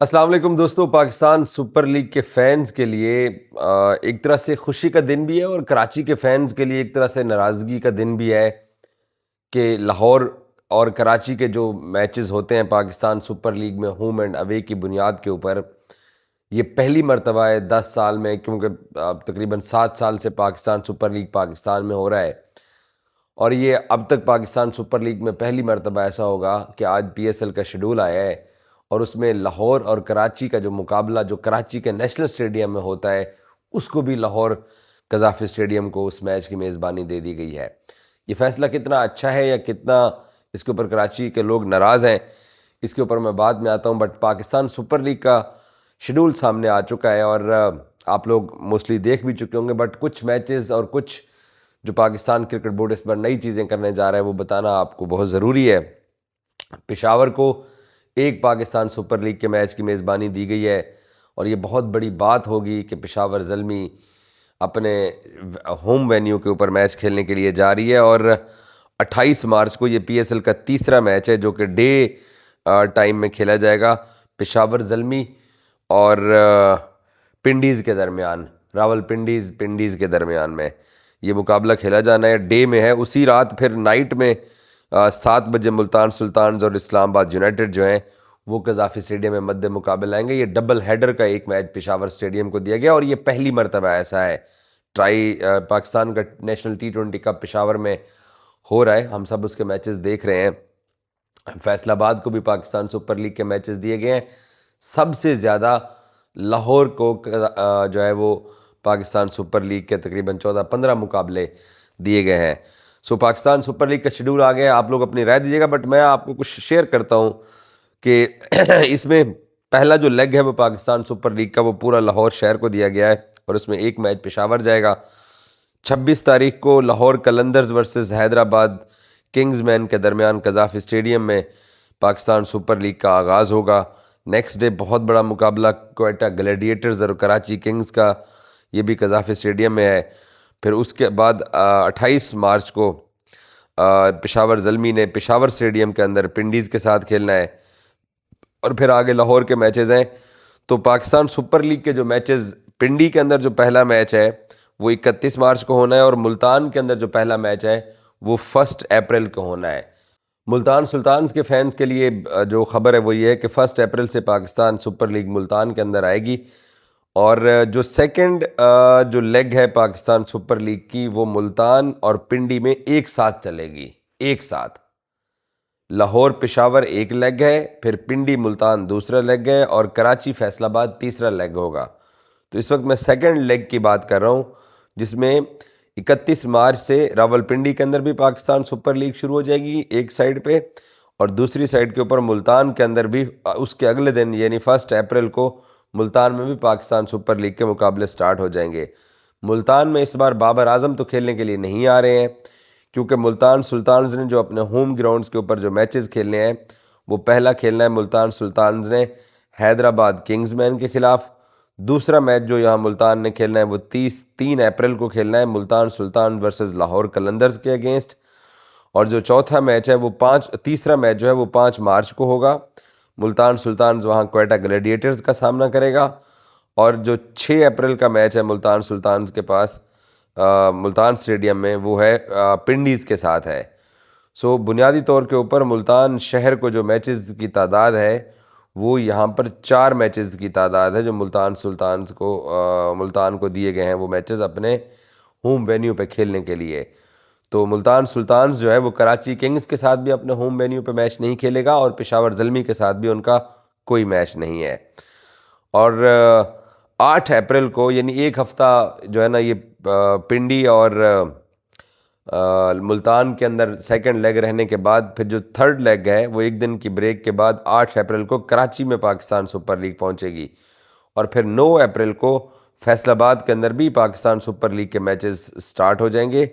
अस्सलाम वालेकुम दोस्तों। पाकिस्तान सुपर लीग के फैंस के लिए एक तरह से खुशी का दिन भी है और कराची के फैंस के लिए एक तरह से नाराज़गी का दिन भी है कि लाहौर और कराची के जो मैचेस होते हैं पाकिस्तान सुपर लीग में होम एंड अवे की बुनियाद के ऊपर, ये पहली मर्तबा है 10 साल में, क्योंकि तकरीबन 7 साल से पाकिस्तान सुपर लीग पाकिस्तान में हो रहा है। और ये अब तक पाकिस्तान सुपर लीग में पहली मर्तबा ऐसा होगा कि आज पीएसएल का शेड्यूल आया है और उसमें लाहौर और कराची का जो मुकाबला जो कराची के नेशनल स्टेडियम में होता है, उसको भी लाहौर कज़ाफ़ी स्टेडियम को उस मैच की मेज़बानी दे दी गई है। ये फ़ैसला कितना अच्छा है या कितना इसके ऊपर कराची के लोग नाराज़ हैं, इसके ऊपर मैं बाद में आता हूँ। बट पाकिस्तान सुपर लीग का शेड्यूल सामने आ चुका है और आप लोग मोस्टली देख भी चुके होंगे। बट कुछ मैचेस और कुछ जो पाकिस्तान क्रिकेट बोर्ड इस बार नई चीज़ें करने जा रहा है वो बताना आपको बहुत ज़रूरी है। पेशावर को एक पाकिस्तान सुपर लीग के मैच की मेज़बानी दी गई है और ये बहुत बड़ी बात होगी कि पेशावर ज़ल्मी अपने होम वेन्यू के ऊपर मैच खेलने के लिए जा रही है। और 28 मार्च को ये पीएसएल का तीसरा मैच है जो कि डे टाइम में खेला जाएगा। पेशावर ज़ल्मी और पिंडीज़ के दरमियान, पिंडीज़ के दरमियान में ये मुकाबला खेला जाना है। डे में है, उसी रात फिर नाइट में 7 बजे मुल्तान सुल्तान्स और इस्लामाबाद यूनाइटेड जो हैं वो कज़ाफ़ी स्टेडियम में मद्दे मुकाबले आएंगे। ये डबल हेडर का एक मैच पेशावर स्टेडियम को दिया गया और ये पहली मरतबा ऐसा है। पाकिस्तान का नेशनल T20 कप पेशावर में हो रहा है, हम सब उसके मैचेस देख रहे हैं। फैसलाबाद को भी पाकिस्तान सुपर लीग के मैचेस दिए गए हैं। सबसे ज़्यादा लाहौर को जो है वो पाकिस्तान सुपर लीग के तकरीबन 14-15 मुकाबले दिए गए हैं। सो पाकिस्तान सुपर लीग का शेड्यूल आ गया, आप लोग अपनी राय दीजिएगा। बट मैं आपको कुछ शेयर करता हूँ कि इसमें पहला जो लेग है वो पाकिस्तान सुपर लीग का वो पूरा लाहौर शहर को दिया गया है और उसमें एक मैच पेशावर जाएगा। 26 तारीख को लाहौर कलंदर्स वर्सेस हैदराबाद किंग्समैन के दरमियान कज़ाफ़ी स्टेडियम में पाकिस्तान सुपर लीग का आगाज़ होगा। नेक्स्ट डे बहुत बड़ा मुकाबला क्वेटा ग्लैडिएटर्स और कराची किंग्स का, ये भी कज़ाफ़ी स्टेडियम में है। फिर उसके बाद 28 मार्च को पेशावर ज़ल्मी ने पेशावर स्टेडियम के अंदर पिंडीज़ के साथ खेलना है और फिर आगे लाहौर के मैचेस हैं। तो पाकिस्तान सुपर लीग के जो मैचेस, पिंडी के अंदर जो पहला मैच है वो 31 मार्च को होना है और मुल्तान के अंदर जो पहला मैच है वो 1 अप्रैल को होना है। मुल्तान सुल्तान्स के फैंस के लिए जो खबर है वो ये है कि 1 अप्रैल से पाकिस्तान सुपर लीग मुल्तान के अंदर आएगी और जो सेकंड जो लेग है पाकिस्तान सुपर लीग की वो मुल्तान और पिंडी में एक साथ चलेगी। एक साथ लाहौर पेशावर एक लेग है, फिर पिंडी मुल्तान दूसरा लेग है और कराची फैसलाबाद तीसरा लेग होगा। तो इस वक्त मैं सेकंड लेग की बात कर रहा हूँ जिसमें 31 मार्च से रावलपिंडी के अंदर भी पाकिस्तान सुपर लीग शुरू हो जाएगी एक साइड पे और दूसरी साइड के ऊपर मुल्तान के अंदर भी उसके अगले दिन यानी 1 अप्रैल को मुल्तान में भी पाकिस्तान सुपर लीग के मुकाबले स्टार्ट हो जाएंगे। मुल्तान में इस बार बाबर आजम तो खेलने के लिए नहीं आ रहे हैं क्योंकि मुल्तान सुल्तान्स ने जो अपने होम ग्राउंड्स के ऊपर जो मैचेस खेलने हैं वो पहला खेलना है मुल्तान सुल्तान्स ने हैदराबाद किंग्समैन के खिलाफ। दूसरा मैच जो यहाँ मुल्तान ने खेलना है वो 3 अप्रैल को खेलना है मुल्तान सुल्तान वर्सेस लाहौर कलंदर्स के अगेंस्ट। और जो चौथा मैच है वो तीसरा मैच जो है वो 5 मार्च को होगा। मुल्तान सुल्तान वहाँ क्वेटा ग्लैडिएटर्स का सामना करेगा। और जो 6 अप्रैल का मैच है मुल्तान सुल्तान के पास मुल्तान स्टेडियम में वो है पिंडीज़ के साथ है। सो बुनियादी तौर के ऊपर मुल्तान शहर को जो मैचेस की तादाद है वो यहाँ पर 4 मैचेस की तादाद है जो मुल्तान सुल्तान्स को मुल्तान को दिए गए हैं वो मैचेस अपने होम वेन्यू पे खेलने के लिए। तो मुल्तान सुल्तान्स जो है वो कराची किंग्स के साथ भी अपने होम वेन्यू पे मैच नहीं खेलेगा और पेशावर ज़ल्मी के साथ भी उनका कोई मैच नहीं है। और 8 अप्रैल को यानी एक हफ़्ता जो है ना ये पिंडी और मुल्तान के अंदर सेकंड लेग रहने के बाद फिर जो थर्ड लेग है वो एक दिन की ब्रेक के बाद 8 अप्रैल को कराची में पाकिस्तान सुपर लीग पहुंचेगी। और फिर 9 अप्रैल को फैसलाबाद के अंदर भी पाकिस्तान सुपर लीग के मैचेस स्टार्ट हो जाएंगे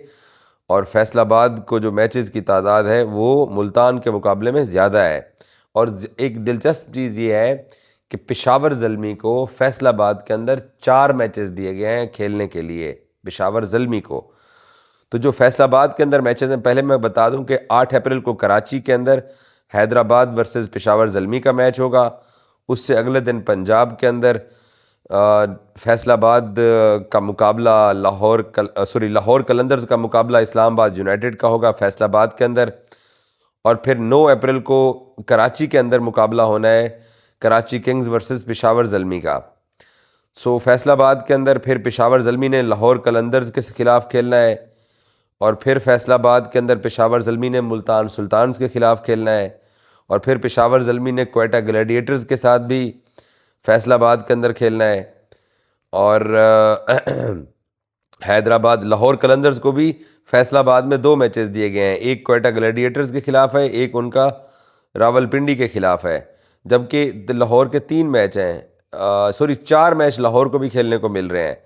और फैसलाबाद को जो मैचेस की तादाद है वो मुल्तान के मुकाबले में ज़्यादा है। और एक दिलचस्प चीज़ ये है कि पेशावर ज़ल्मी को फैसलाबाद के अंदर 4 मैचेस दिए गए हैं खेलने के लिए पेशावर ज़ल्मी को। तो जो फैसलाबाद के अंदर मैचेस हैं, पहले मैं बता दूं कि 8 अप्रैल को कराची के अंदर हैदराबाद वर्सेस पेशावर ज़ल्मी का मैच होगा। उससे अगले दिन पंजाब के अंदर फैसलाबाद का मुकाबला लाहौर कलंदर्स का मुकाबला इस्लामाबाद यूनाइटेड का होगा फैसलाबाद के अंदर। और फिर 9 अप्रैल को कराची के अंदर मुकाबला होना है कराची किंग्स वर्सेस पेशावर ज़ल्मी का। सो फैसलाबाद के अंदर फिर पेशावर ज़ल्मी ने लाहौर कलंदर्स के ख़िलाफ़ खेलना है, और फिर फैसलाबाद के अंदर पेशावर ज़ल्मी ने मुल्तान सुल्तान्स के ख़िलाफ़ खेलना है, और फिर पेशावर ज़ल्मी ने क्वेटा ग्लैडिएटर्स के साथ भी फैसलाबाद के अंदर खेलना है। और हैदराबाद लाहौर कलंदर्स को भी फैसलाबाद में 2 मैचेस दिए गए हैं, एक क्वेटा ग्लैडिएटर्स के ख़िलाफ़ है, एक उनका रावलपिंडी के ख़िलाफ़ है। जबकि लाहौर के 3 मैच हैं, 4 मैच लाहौर को भी खेलने को मिल रहे हैं।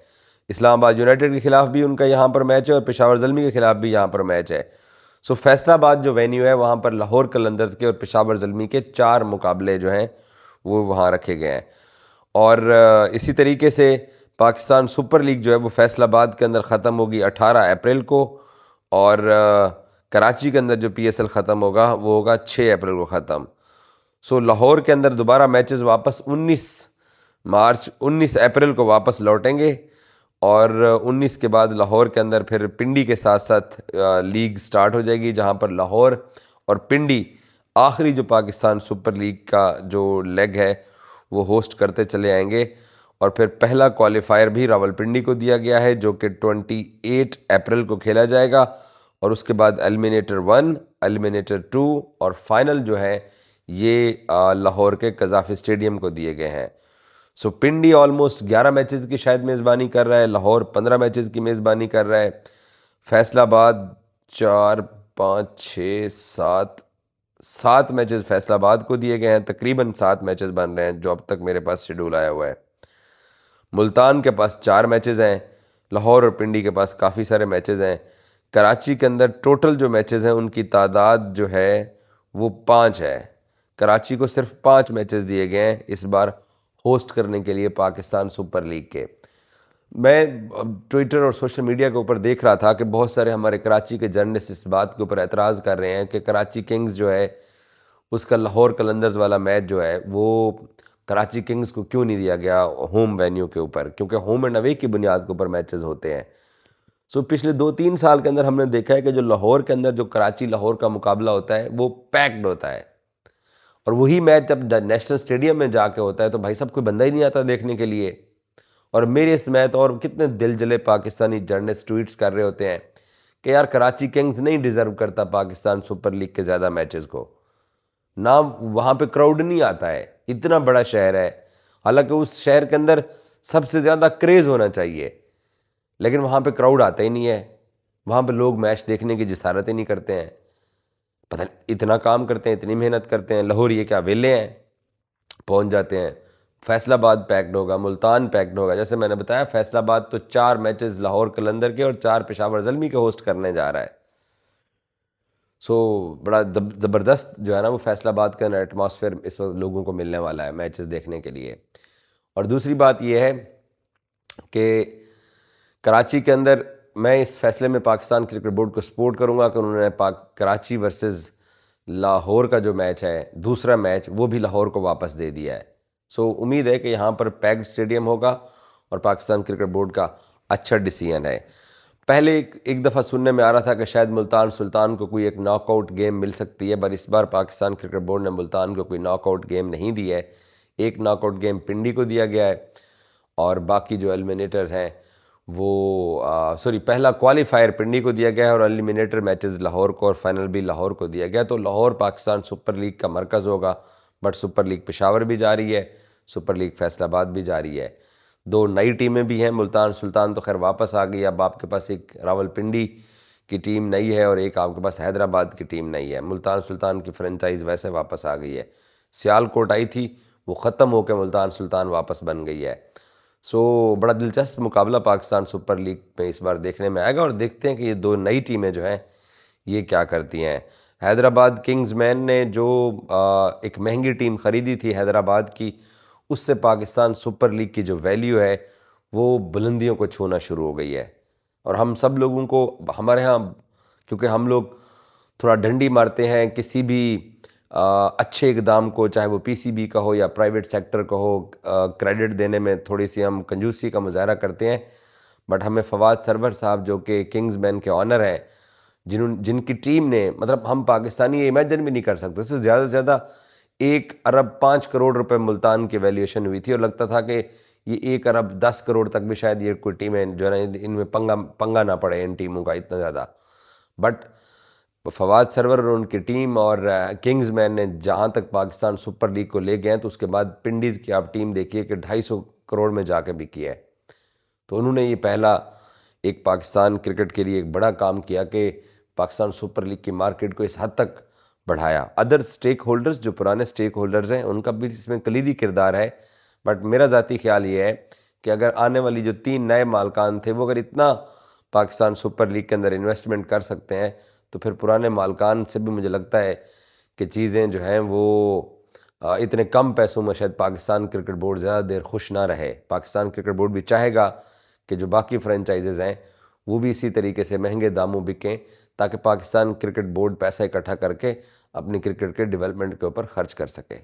इस्लामाबाद यूनाइटेड के ख़िलाफ़ भी उनका यहाँ पर मैच है और पेशावर ज़ल्मी के ख़िलाफ़ भी यहाँ पर मैच है। सो फैसलाबाद जो वेन्यू है वहाँ पर लाहौर कलंदर्स के और पेशावर ज़ल्मी के 4 मुकाबले जो हैं वो वहाँ रखे गए हैं। और इसी तरीके से पाकिस्तान सुपर लीग जो है वो फैसलाबाद के अंदर ख़त्म होगी 18 अप्रैल को, और कराची के अंदर जो PSL ख़त्म होगा वो होगा 6 अप्रैल को ख़त्म। सो लाहौर के अंदर दोबारा मैचेस वापस 19 अप्रैल को वापस लौटेंगे, और 19 के बाद लाहौर के अंदर फिर पिंडी के साथ साथ लीग स्टार्ट हो जाएगी, जहां पर लाहौर और पिंडी आखिरी जो पाकिस्तान सुपर लीग का जो लेग है वो होस्ट करते चले आएंगे। और फिर पहला क्वालिफायर भी रावलपिंडी को दिया गया है जो कि 28 अप्रैल को खेला जाएगा, और उसके बाद एलिमिनेटर 1, एलिमिनेटर 2 और फाइनल जो है ये लाहौर के कज़ाफ़ी स्टेडियम को दिए गए हैं। सो पिंडी ऑलमोस्ट 11 मैचेस की शायद मेज़बानी कर रहा है, लाहौर 15 मैचेस की मेज़बानी कर रहा है, फैसलाबाद 4, 5, 6, 7 मैचेस फैसलाबाद को दिए गए हैं। तकरीबन 7 मैचेस बन रहे हैं जो अब तक मेरे पास शेड्यूल आया हुआ है। मुल्तान के पास 4 मैचेस हैं, लाहौर और पिंडी के पास काफ़ी सारे मैचेस हैं। कराची के अंदर टोटल जो मैचेस हैं उनकी तादाद जो है वो 5 है। कराची को सिर्फ 5 मैचेस दिए गए हैं इस बार होस्ट करने के लिए पाकिस्तान सुपर लीग के। मैं ट्विटर और सोशल मीडिया के ऊपर देख रहा था कि बहुत सारे हमारे कराची के जर्नलिस्ट इस बात के ऊपर एतराज़ कर रहे हैं कि कराची किंग्स जो है उसका लाहौर कलंदर्स वाला मैच जो है वो कराची किंग्स को क्यों नहीं दिया गया होम वेन्यू के ऊपर, क्योंकि होम एंड अवे की बुनियाद के ऊपर मैचेस होते हैं। सो पिछले 2-3 साल के अंदर हमने देखा है कि जो लाहौर के अंदर जो कराची लाहौर का मुकाबला होता है वो पैक्ड होता है, और वही मैच जब नेशनल स्टेडियम में जाके होता है तो भाई साहब कोई बंदा ही नहीं आता देखने के लिए। और मेरे इस मैच और कितने दिल जले पाकिस्तानी जर्नलिस्ट ट्वीट्स कर रहे होते हैं कि यार कराची किंग्स नहीं डिज़र्व करता पाकिस्तान सुपर लीग के ज़्यादा मैचेस को, ना वहाँ पे क्राउड नहीं आता है, इतना बड़ा शहर है, हालांकि उस शहर के अंदर सबसे ज़्यादा क्रेज़ होना चाहिए, लेकिन वहाँ पे क्राउड आता ही नहीं है, वहाँ पे लोग मैच देखने की जिसारत ही नहीं करते हैं। पता नहीं इतना काम करते हैं, इतनी मेहनत करते हैं, लाहौर ये क्या वेले हैं, पहुँच जाते हैं। फैसलाबाद पैक्ड होगा, मुल्तान पैक्ड होगा, जैसे मैंने बताया फैसलाबाद तो 4 मैचेस लाहौर कलंदर के और 4 पेशावर ज़ल्मी के होस्ट करने जा रहा है। सो बड़ा ज़बरदस्त जो है ना वो फैसलाबाद का एटमॉस्फेयर इस वक्त लोगों को मिलने वाला है मैचेस देखने के लिए। और दूसरी बात यह है कि कराची के अंदर मैं इस फैसले में पाकिस्तान क्रिकेट बोर्ड को सपोर्ट करूंगा कि उन्होंने कराची वर्सेस लाहौर का जो मैच है दूसरा मैच वो भी लाहौर को वापस दे दिया है। सो उम्मीद है कि यहाँ पर पैक्ड स्टेडियम होगा और पाकिस्तान क्रिकेट बोर्ड का अच्छा डिसीजन है। पहले एक दफ़ा सुनने में आ रहा था कि शायद मुल्तान सुल्तान को कोई एक नॉकआउट गेम मिल सकती है, पर इस बार पाकिस्तान क्रिकेट बोर्ड ने मुल्तान को कोई नॉकआउट गेम नहीं दी है। एक नॉकआउट गेम पिंडी को दिया गया है और बाकी जो एलिमिनेटर्स हैं वो पहला क्वालिफायर पिंडी को दिया गया है और एलिमिनेटर मैचेस लाहौर को और फाइनल भी लाहौर को दिया गया। तो लाहौर पाकिस्तान सुपर लीग का मरकज़ होगा, बट सुपर लीग पेशावर भी जारी है, सुपर लीग फैसलाबाद भी जारी है। 2 नई टीमें भी हैं, मुल्तान सुल्तान तो खैर वापस आ गई, अब आपके पास एक रावलपिंडी की टीम नई है और एक आपके पास हैदराबाद की टीम नई है। मुल्तान सुल्तान की फ्रेंचाइज वैसे वापस आ गई है, सियालकोट आई थी वो ख़त्म होकर मुल्तान सुल्तान वापस बन गई है। सो बड़ा दिलचस्प मुकाबला पाकिस्तान सुपर लीग में इस बार देखने में आएगा और देखते हैं कि ये 2 नई टीमें जो हैं ये क्या करती हैं। हैदराबाद किंग्समैन ने जो एक महंगी टीम ख़रीदी थी हैदराबाद की, उससे पाकिस्तान सुपर लीग की जो वैल्यू है वो बुलंदियों को छूना शुरू हो गई है। और हम सब लोगों को हमारे यहाँ, क्योंकि हम लोग थोड़ा डंडी मारते हैं किसी भी अच्छे इकदाम को, चाहे वो पीसीबी का हो या प्राइवेट सेक्टर का हो, क्रेडिट देने में थोड़ी सी हम कंजूसी का मुजाहरा करते हैं। बट हमें फवाद सरवर साहब जो कि किंग्समैन के ऑनर हैं, जिनकी टीम ने, मतलब हम पाकिस्तानी ये इमेजिन भी नहीं कर सकते, उससे ज़्यादा से ज़्यादा 1 अरब 5 करोड़ रुपए मुल्तान की वैल्यूएशन हुई थी और लगता था कि ये 1 अरब 10 करोड़ तक भी शायद ये कोई टीमें जो है ना, इनमें पंगा ना पड़े इन टीमों का इतना ज़्यादा। बट फवाद सरवर और उनकी टीम और किंग्समैन ने जहाँ तक पाकिस्तान सुपर लीग को ले गए हैं, तो उसके बाद पिंडीज़ की आप टीम देखिए कि 250 करोड़ में जाके बिकी है। तो उन्होंने ये पहला एक पाकिस्तान क्रिकेट के लिए एक बड़ा काम किया कि पाकिस्तान सुपर लीग की मार्केट को इस हद तक बढ़ाया। अदर स्टेक होल्डर्स, जो पुराने स्टेक होल्डर्स हैं, उनका भी इसमें कलीदी किरदार है। बट मेरा ज़ाती ख्याल ये है कि अगर आने वाली जो 3 नए मालकान थे वो अगर इतना पाकिस्तान सुपर लीग के अंदर इन्वेस्टमेंट कर सकते हैं, तो फिर पुराने मालकान से भी मुझे लगता है कि चीज़ें जो हैं वो इतने कम पैसों में शायद पाकिस्तान क्रिकेट बोर्ड ज़्यादा देर खुश ना रहे। पाकिस्तान क्रिकेट बोर्ड भी चाहेगा कि जो बाकी फ्रेंचाइजेज़ हैं वो भी इसी तरीके से महंगे दामों बिकें, ताकि पाकिस्तान क्रिकेट बोर्ड पैसा इकट्ठा करके अपनी क्रिकेट के डेवलपमेंट के ऊपर खर्च कर सके।